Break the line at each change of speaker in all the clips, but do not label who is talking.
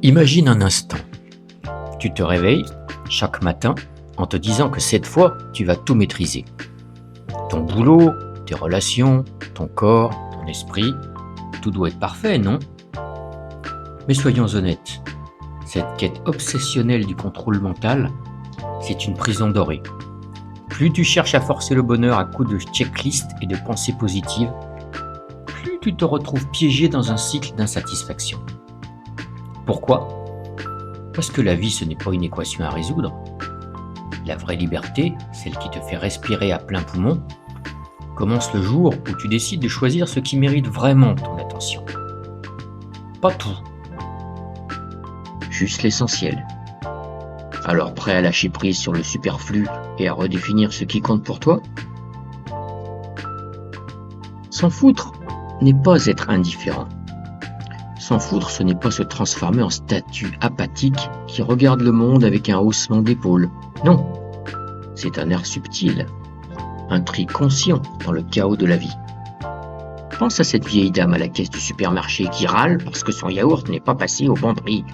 Imagine un instant. Tu te réveilles chaque matin en te disant que cette fois, tu vas tout maîtriser. Ton boulot, tes relations, ton corps, ton esprit, tout doit être parfait, non? Mais soyons honnêtes, cette quête obsessionnelle du contrôle mental, c'est une prison dorée. Plus tu cherches à forcer le bonheur à coups de checklist et de pensées positives, plus tu te retrouves piégé dans un cycle d'insatisfaction. Pourquoi? Parce que la vie, ce n'est pas une équation à résoudre. La vraie liberté, celle qui te fait respirer à plein poumon, commence le jour où tu décides de choisir ce qui mérite vraiment ton attention. Pas tout. Juste l'essentiel. Alors prêt à lâcher prise sur le superflu et à redéfinir ce qui compte pour toi? S'en foutre n'est pas être indifférent. S'en foutre, ce n'est pas se transformer en statue apathique qui regarde le monde avec un haussement d'épaule. Non, c'est un air subtil, un tri conscient dans le chaos de la vie. Pense à cette vieille dame à la caisse du supermarché qui râle parce que son yaourt n'est pas passé au bon prix.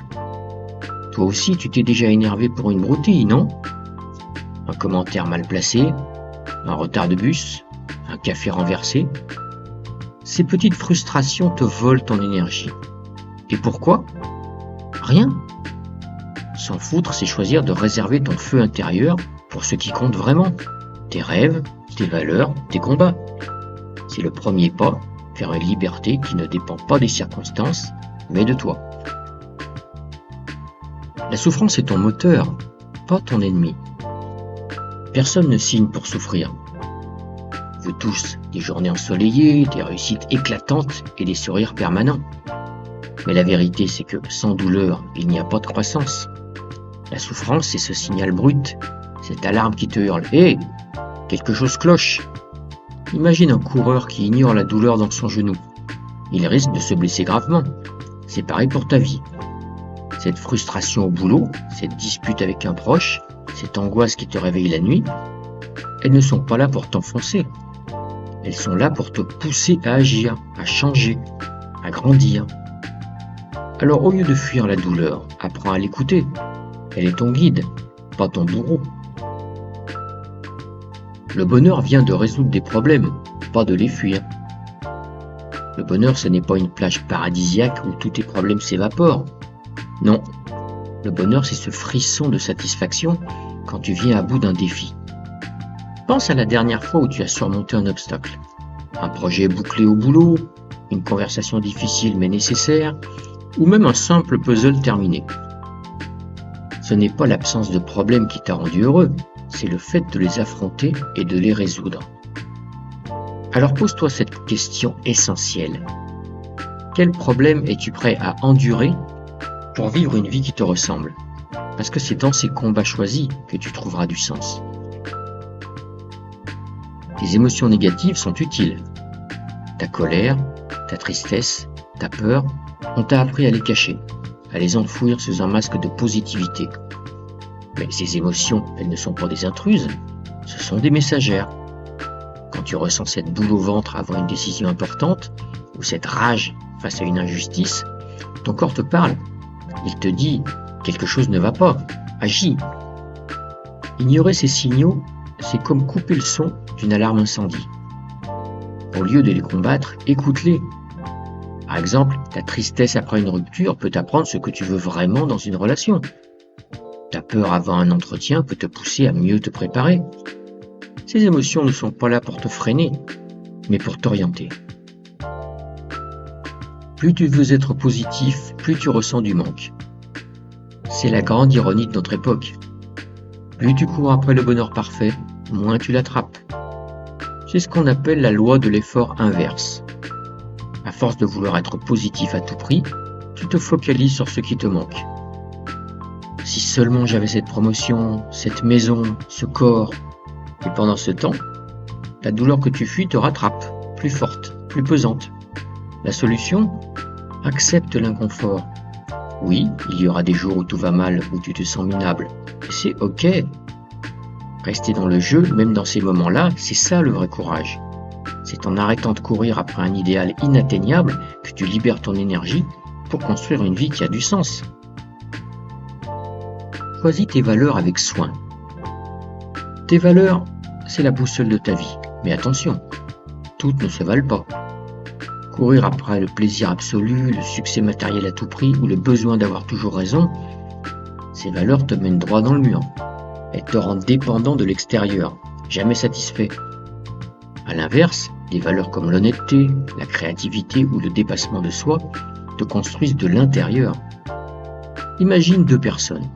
Toi aussi, tu t'es déjà énervé pour une broutille, non? Un commentaire mal placé, un retard de bus, un café renversé. Ces petites frustrations te volent ton énergie. Et pourquoi? Rien. S'en foutre, c'est choisir de réserver ton feu intérieur pour ce qui compte vraiment. Tes rêves, tes valeurs, tes combats. C'est le premier pas vers une liberté qui ne dépend pas des circonstances, mais de toi. La souffrance est ton moteur, pas ton ennemi. Personne ne signe pour souffrir. On veut tous des journées ensoleillées, des réussites éclatantes et des sourires permanents. Mais la vérité, c'est que sans douleur, il n'y a pas de croissance. La souffrance, c'est ce signal brut, cette alarme qui te hurle « Hé, quelque chose cloche !» Imagine un coureur qui ignore la douleur dans son genou. Il risque de se blesser gravement. C'est pareil pour ta vie. Cette frustration au boulot, cette dispute avec un proche, cette angoisse qui te réveille la nuit, elles ne sont pas là pour t'enfoncer. Elles sont là pour te pousser à agir, à changer, à grandir. Alors au lieu de fuir la douleur, apprends à l'écouter. Elle est ton guide, pas ton bourreau. Le bonheur vient de résoudre des problèmes, pas de les fuir. Le bonheur, ce n'est pas une plage paradisiaque où tous tes problèmes s'évaporent. Non, le bonheur, c'est ce frisson de satisfaction quand tu viens à bout d'un défi. Pense à la dernière fois où tu as surmonté un obstacle. Un projet bouclé au boulot, une conversation difficile mais nécessaire, ou même un simple puzzle terminé. Ce n'est pas l'absence de problèmes qui t'a rendu heureux, c'est le fait de les affronter et de les résoudre. Alors pose-toi cette question essentielle. Quel problème es-tu prêt à endurer pour vivre une vie qui te ressemble? Parce que c'est dans ces combats choisis que tu trouveras du sens. Tes émotions négatives sont utiles. Ta colère, ta tristesse, ta peur, on t'a appris à les cacher, à les enfouir sous un masque de positivité. Mais ces émotions, elles ne sont pas des intruses, ce sont des messagères. Quand tu ressens cette boule au ventre avant une décision importante, ou cette rage face à une injustice, ton corps te parle. Il te dit « quelque chose ne va pas, agis ». Ignorer ces signaux, c'est comme couper le son d'une alarme incendie. Au lieu de les combattre, écoute-les. Par exemple, ta tristesse après une rupture peut t'apprendre ce que tu veux vraiment dans une relation. Ta peur avant un entretien peut te pousser à mieux te préparer. Ces émotions ne sont pas là pour te freiner, mais pour t'orienter. Plus tu veux être positif, plus tu ressens du manque. C'est la grande ironie de notre époque. Plus tu cours après le bonheur parfait, moins tu l'attrapes. C'est ce qu'on appelle la loi de l'effort inverse. À force de vouloir être positif à tout prix, tu te focalises sur ce qui te manque. Si seulement j'avais cette promotion, cette maison, ce corps. Et pendant ce temps, la douleur que tu fuis te rattrape, plus forte, plus pesante. La solution? Accepte l'inconfort. Oui, il y aura des jours où tout va mal, où tu te sens minable. Et c'est ok. Rester dans le jeu, même dans ces moments-là, c'est ça le vrai courage. C'est en arrêtant de courir après un idéal inatteignable que tu libères ton énergie pour construire une vie qui a du sens. Choisis tes valeurs avec soin. Tes valeurs, c'est la boussole de ta vie. Mais attention, toutes ne se valent pas. Courir après le plaisir absolu, le succès matériel à tout prix ou le besoin d'avoir toujours raison, ces valeurs te mènent droit dans le mur. Elles te rendent dépendant de l'extérieur, jamais satisfait. À l'inverse, des valeurs comme l'honnêteté, la créativité ou le dépassement de soi te construisent de l'intérieur. Imagine deux personnes.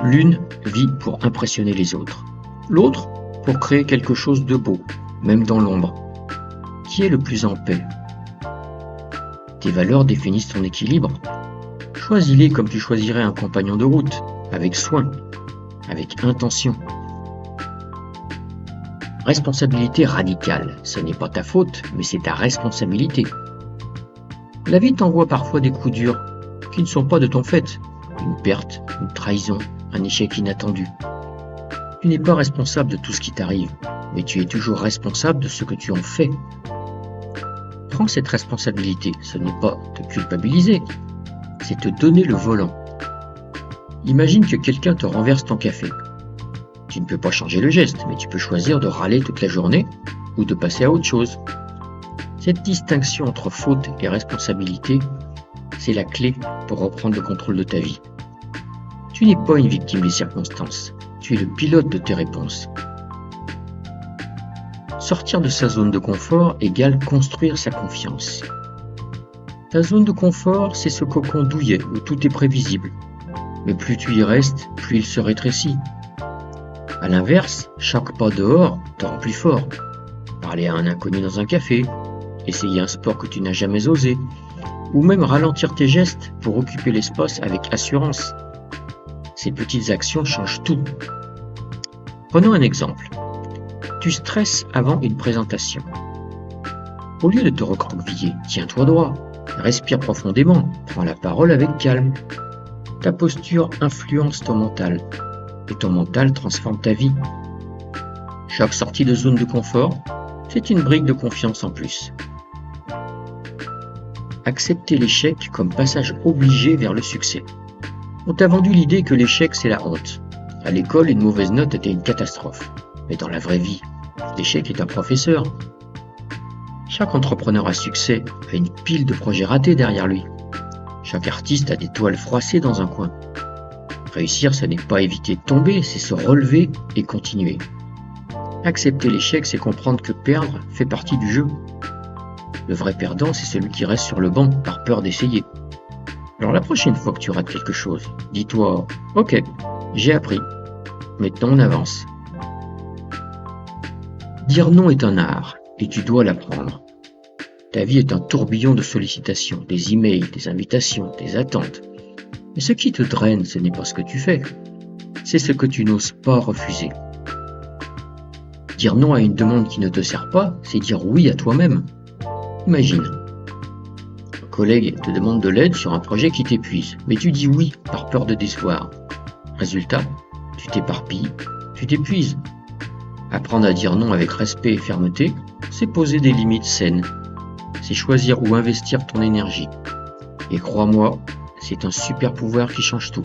L'une vit pour impressionner les autres, l'autre pour créer quelque chose de beau, même dans l'ombre. Qui est le plus en paix? Tes valeurs définissent ton équilibre. Choisis-les comme tu choisirais un compagnon de route, avec soin, avec intention. Responsabilité radicale, ce n'est pas ta faute, mais c'est ta responsabilité. La vie t'envoie parfois des coups durs qui ne sont pas de ton fait. Une perte, une trahison, un échec inattendu. Tu n'es pas responsable de tout ce qui t'arrive, mais tu es toujours responsable de ce que tu en fais. Prends cette responsabilité, ce n'est pas te culpabiliser, c'est te donner le volant. Imagine que quelqu'un te renverse ton café. Tu ne peux pas changer le geste, mais tu peux choisir de râler toute la journée ou de passer à autre chose. Cette distinction entre faute et responsabilité, c'est la clé pour reprendre le contrôle de ta vie. Tu n'es pas une victime des circonstances, tu es le pilote de tes réponses. Sortir de sa zone de confort égale construire sa confiance. Ta zone de confort, c'est ce cocon douillet où tout est prévisible. Mais plus tu y restes, plus il se rétrécit. A l'inverse, chaque pas dehors te rend plus fort. Parler à un inconnu dans un café, essayer un sport que tu n'as jamais osé, ou même ralentir tes gestes pour occuper l'espace avec assurance. Ces petites actions changent tout. Prenons un exemple. Tu stresses avant une présentation. Au lieu de te recroqueviller, tiens-toi droit, respire profondément, prends la parole avec calme. Ta posture influence ton mental, et ton mental transforme ta vie. Chaque sortie de zone de confort, c'est une brique de confiance en plus. Accepter l'échec comme passage obligé vers le succès. On t'a vendu l'idée que l'échec c'est la honte. À l'école, une mauvaise note était une catastrophe. Mais dans la vraie vie, l'échec est un professeur. Chaque entrepreneur à succès a une pile de projets ratés derrière lui. Chaque artiste a des toiles froissées dans un coin. Réussir, ce n'est pas éviter de tomber, c'est se relever et continuer. Accepter l'échec, c'est comprendre que perdre fait partie du jeu. Le vrai perdant, c'est celui qui reste sur le banc par peur d'essayer. Alors la prochaine fois que tu rates quelque chose, dis-toi « Ok, j'ai appris. Maintenant on avance. » Dire non est un art, et tu dois l'apprendre. Ta vie est un tourbillon de sollicitations, des emails, des invitations, des attentes. Mais ce qui te draine, ce n'est pas ce que tu fais, c'est ce que tu n'oses pas refuser. Dire non à une demande qui ne te sert pas, c'est dire oui à toi-même. Imagine, un collègue te demande de l'aide sur un projet qui t'épuise, mais tu dis oui par peur de décevoir. Résultat, tu t'éparpilles, tu t'épuises. Apprendre à dire non avec respect et fermeté, c'est poser des limites saines. C'est choisir où investir ton énergie. Et crois-moi, c'est un super pouvoir qui change tout.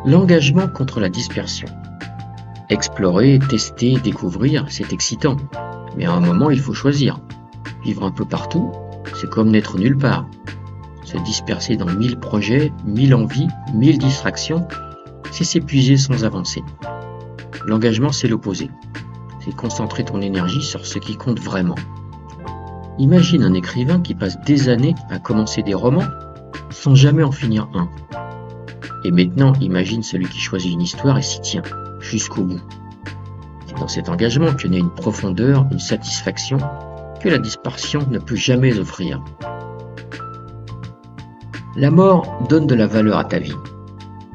L'engagement contre la dispersion. Explorer, tester, découvrir, c'est excitant. Mais à un moment, il faut choisir. Vivre un peu partout, c'est comme n'être nulle part. Se disperser dans 1000 projets, 1000 envies, 1000 distractions, c'est s'épuiser sans avancer. L'engagement, c'est l'opposé. C'est concentrer ton énergie sur ce qui compte vraiment. Imagine un écrivain qui passe des années à commencer des romans sans jamais en finir un. Et maintenant, imagine celui qui choisit une histoire et s'y tient, jusqu'au bout. C'est dans cet engagement que naît une profondeur, une satisfaction que la dispersion ne peut jamais offrir. La mort donne de la valeur à ta vie.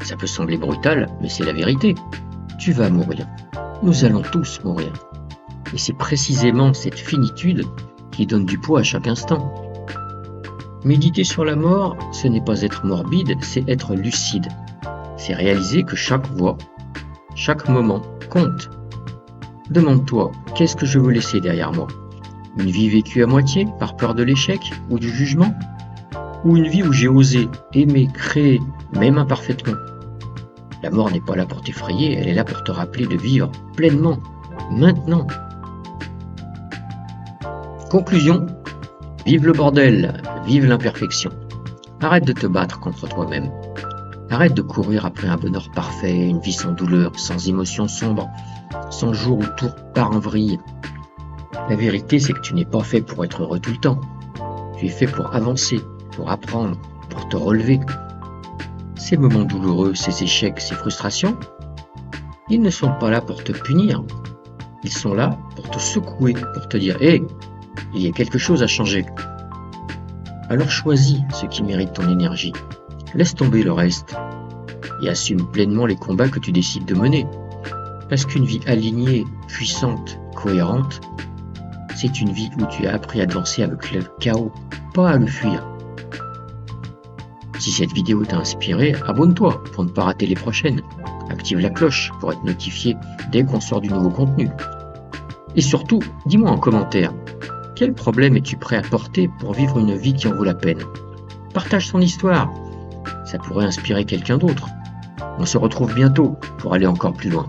Ça peut sembler brutal, mais c'est la vérité. Tu vas mourir. Nous allons tous mourir. Et c'est précisément cette finitude qui donne du poids à chaque instant. Méditer sur la mort, ce n'est pas être morbide, c'est être lucide. C'est réaliser que chaque voix, chaque moment compte. Demande-toi, qu'est-ce que je veux laisser derrière moi? Une vie vécue à moitié par peur de l'échec ou du jugement? ou une vie où j'ai osé, aimer, créer, même imparfaitement. La mort n'est pas là pour t'effrayer, elle est là pour te rappeler de vivre pleinement, maintenant. Conclusion, vive le bordel, vive l'imperfection. Arrête de te battre contre toi-même. Arrête de courir après un bonheur parfait, une vie sans douleur, sans émotions sombres, sans jour où tout part en vrille. La vérité, c'est que tu n'es pas fait pour être heureux tout le temps. Tu es fait pour avancer, pour apprendre, pour te relever. Ces moments douloureux, ces échecs, ces frustrations, ils ne sont pas là pour te punir. Ils sont là pour te secouer, pour te dire « Hé, il y a quelque chose à changer ». Alors choisis ce qui mérite ton énergie. Laisse tomber le reste et assume pleinement les combats que tu décides de mener. Parce qu'une vie alignée, puissante, cohérente, c'est une vie où tu as appris à danser avec le chaos, pas à le fuir. Si cette vidéo t'a inspiré, abonne-toi pour ne pas rater les prochaines. Active la cloche pour être notifié dès qu'on sort du nouveau contenu. Et surtout, dis-moi en commentaire, quel problème es-tu prêt à porter pour vivre une vie qui en vaut la peine? Partage ton histoire, ça pourrait inspirer quelqu'un d'autre. On se retrouve bientôt pour aller encore plus loin.